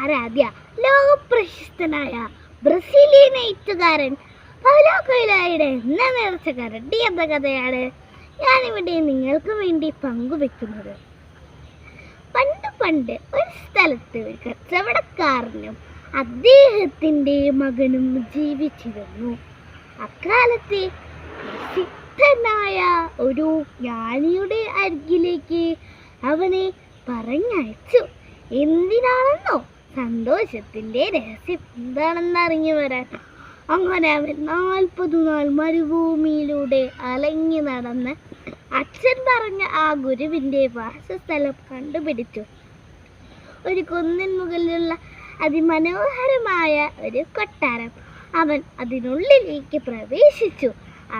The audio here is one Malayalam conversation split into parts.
ആരാധ്യ ലോകപ്രശസ്തനായ ബ്രസീലിയൻ എഴുത്തുകാരൻ പൗലോ കൊയ്ലോയുടെ എണ്ണ നിറച്ച കരടി എന്ന കഥയാണ് ഞാനിവിടെ നിങ്ങൾക്ക് വേണ്ടി പങ്കുവെക്കുന്നത്. പണ്ട് പണ്ട് ഒരു സ്ഥലത്ത് ഒരു കച്ചവടക്കാരനും അദ്ദേഹത്തിൻ്റെ മകനും ജീവിച്ചിരുന്നു. അക്കാലത്തെ പ്രസിദ്ധനായ ഒരു ജ്ഞാനിയുടെ അരികിലേക്ക് അവനെ പറഞ്ഞയച്ചു. എന്തിനാണെന്നോ? സന്തോഷത്തിൻ്റെ രഹസ്യം എന്താണെന്ന് അറിഞ്ഞു വരാൻ. അങ്ങനെ അവൻ 40 നാൾ മരുഭൂമിയിലൂടെ അലഞ്ഞു നടന്ന് അച്ഛൻ പറഞ്ഞ ആ ഗുരുവിൻ്റെ വാസസ്ഥലം കണ്ടുപിടിച്ചു. ഒരു കുന്നിൻ മുകളിലുള്ള അതിമനോഹരമായ ഒരു കൊട്ടാരം. അവൻ അതിനുള്ളിലേക്ക് പ്രവേശിച്ചു.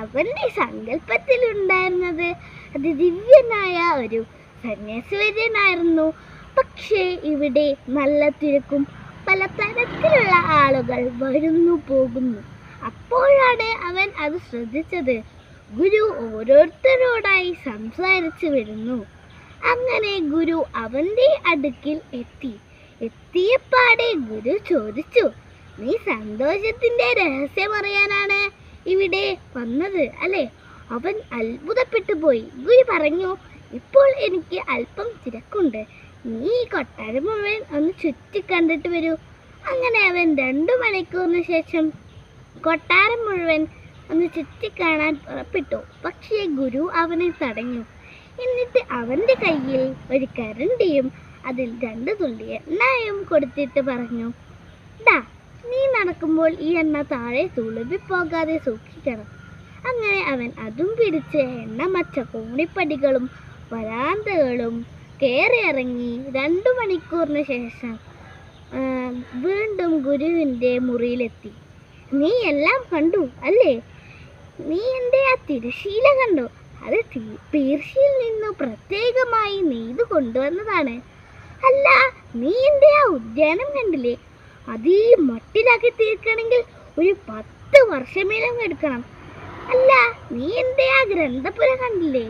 അവൻ്റെ സങ്കല്പത്തിലുണ്ടായിരുന്നത് അതിദിവ്യനായ ഒരു സന്യാസിവര്യനായിരുന്നു. പക്ഷേ ഇവിടെ നല്ല തിരക്കും പലതരത്തിലുള്ള ആളുകൾ വരുന്നു പോകുന്നു. അപ്പോഴാണ് അവൻ അത് ശ്രദ്ധിച്ചത്. ഗുരു ഓരോരുത്തരോടായി സംസാരിച്ചു വരുന്നു. അങ്ങനെ ഗുരു അവൻ്റെ അടുക്കിൽ എത്തിയപ്പാടെ ഗുരു ചോദിച്ചു, നീ സന്തോഷത്തിൻ്റെ രഹസ്യം അറിയാനാണ് ഇവിടെ വന്നത് അല്ലേ? അവൻ അത്ഭുതപ്പെട്ടു പോയി. ഗുരു പറഞ്ഞു, ഇപ്പോൾ എനിക്ക് അല്പം തിരക്കുണ്ട്. നീ കൊട്ടാരം മുഴുവൻ ഒന്ന് ചുറ്റി കണ്ടിട്ട് വരൂ. അങ്ങനെ അവൻ 2 മണിക്കൂറിന് ശേഷം കൊട്ടാരം മുഴുവൻ ഒന്ന് ചുറ്റിക്കാണാൻ പുറപ്പെട്ടു. പക്ഷേ ഗുരു അവനെ തടഞ്ഞു. എന്നിട്ട് അവൻ്റെ കയ്യിൽ ഒരു കരണ്ടിയും അതിൽ 2 തുള്ളി എണ്ണയും കൊടുത്തിട്ട് പറഞ്ഞു, ഡാ, നീ നടക്കുമ്പോൾ ഈ എണ്ണ താഴെ തുളുമ്പിപ്പോകാതെ സൂക്ഷിക്കണം. അങ്ങനെ അവൻ അതും പിടിച്ച് എണ്ണമച്ച കോണിപ്പടികളും വരാന്തകളും കയറിയിറങ്ങി 2 മണിക്കൂറിന് ശേഷം വീണ്ടും ഗുരുവിൻ്റെ മുറിയിലെത്തി. നീ എല്ലാം കണ്ടു അല്ലേ? നീ എൻ്റെ ആ തിരശീല കണ്ടു? അത് പേർഷ്യയിൽ നിന്ന് പ്രത്യേകമായി നെയ്തു കൊണ്ടുവന്നതാണ്. അല്ല, നീ എൻ്റെ ആ ഉദ്യാനം കണ്ടില്ലേ? അത് ഈ മട്ടിലാക്കി തീർക്കണമെങ്കിൽ ഒരു 10 വർഷമേലും എടുക്കണം. അല്ല, നീ എൻ്റെ ആ ഗ്രന്ഥപുര കണ്ടില്ലേ?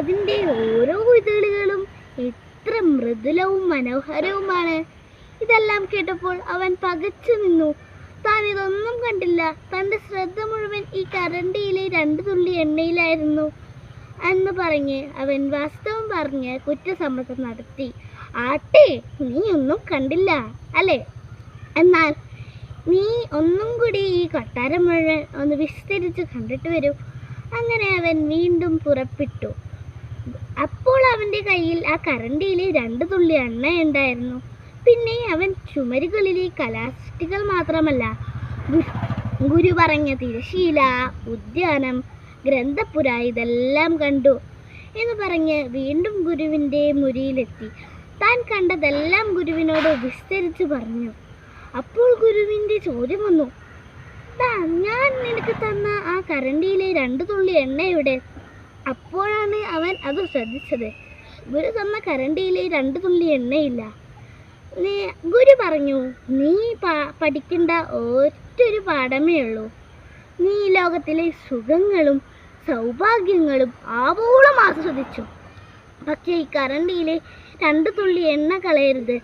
അതിൻ്റെ ഓരോ ഇതളുകളും എത്ര മൃദുലവും മനോഹരവുമാണ്. ഇതെല്ലാം കേട്ടപ്പോൾ അവൻ പകച്ചു നിന്നു. താൻ ഇതൊന്നും കണ്ടില്ല. തൻ്റെ ശ്രദ്ധ മുഴുവൻ ഈ കരണ്ടിയിലെ 2 തുള്ളി എണ്ണയിലായിരുന്നു എന്ന് പറഞ്ഞ് അവൻ വാസ്തവം പറഞ്ഞ് കുറ്റസമ്മതം നടത്തി. ആട്ടെ, നീ ഒന്നും കണ്ടില്ല അല്ലേ? എന്നാൽ നീ ഒന്നും കൂടി ഈ കൊട്ടാരം മുഴുവൻ ഒന്ന് വിസ്തരിച്ച് കണ്ടിട്ട് വരൂ. അങ്ങനെ അവൻ വീണ്ടും പുറപ്പെട്ടു. അപ്പോൾ അവൻ്റെ കയ്യിൽ ആ കരണ്ടിയിലെ 2 തുള്ളി എണ്ണ ഉണ്ടായിരുന്നു. പിന്നെ അവൻ ചുമരുകളിലെ കലാസൃഷ്ടികൾ മാത്രമല്ല, ഗുരു പറഞ്ഞ തിരശീല, ഉദ്യാനം, ഗ്രന്ഥപുര ഇതെല്ലാം കണ്ടു എന്ന് പറഞ്ഞ് വീണ്ടും ഗുരുവിൻ്റെ മുറിയിലെത്തി. താൻ കണ്ടതെല്ലാം ഗുരുവിനോട് വിസ്തരിച്ചു പറഞ്ഞു. അപ്പോൾ ഗുരുവിൻ്റെ ചോദ്യം വന്നു, ഞാൻ നിനക്ക് തന്ന ആ കരണ്ടിയിലെ 2 തുള്ളി എണ്ണയുടെ? അപ്പോഴാണ് അവൻ അത് ശ്രദ്ധിച്ചത്. ഗുരു തന്ന കരണ്ടിയിലെ 2 തുള്ളി എണ്ണയില്ല. ഗുരു പറഞ്ഞു, നീ പഠിക്കേണ്ട ഒറ്റൊരു പാഠമേ ഉള്ളൂ. നീ ലോകത്തിലെ സുഖങ്ങളും സൗഭാഗ്യങ്ങളും ആവോളം ആസ്വദിച്ചു. പക്ഷേ ഈ കരണ്ടിയിലെ 2 തുള്ളി എണ്ണ കളയരുത്.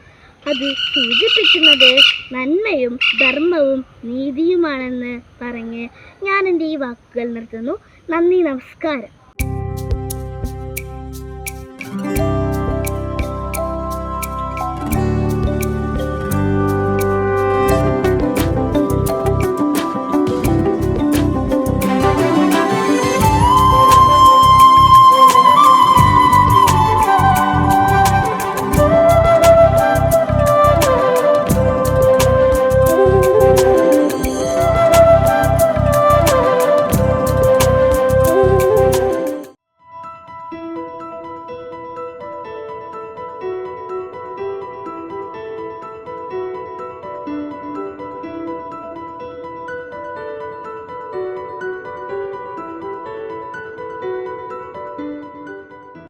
അത് സൂചിപ്പിക്കുന്നത് നന്മയും ധർമ്മവും നീതിയുമാണെന്ന് പറഞ്ഞ് ഞാൻ എൻ്റെ ഈ വാക്കുകൾ നിർത്തുന്നു. നന്ദി, നമസ്കാരം.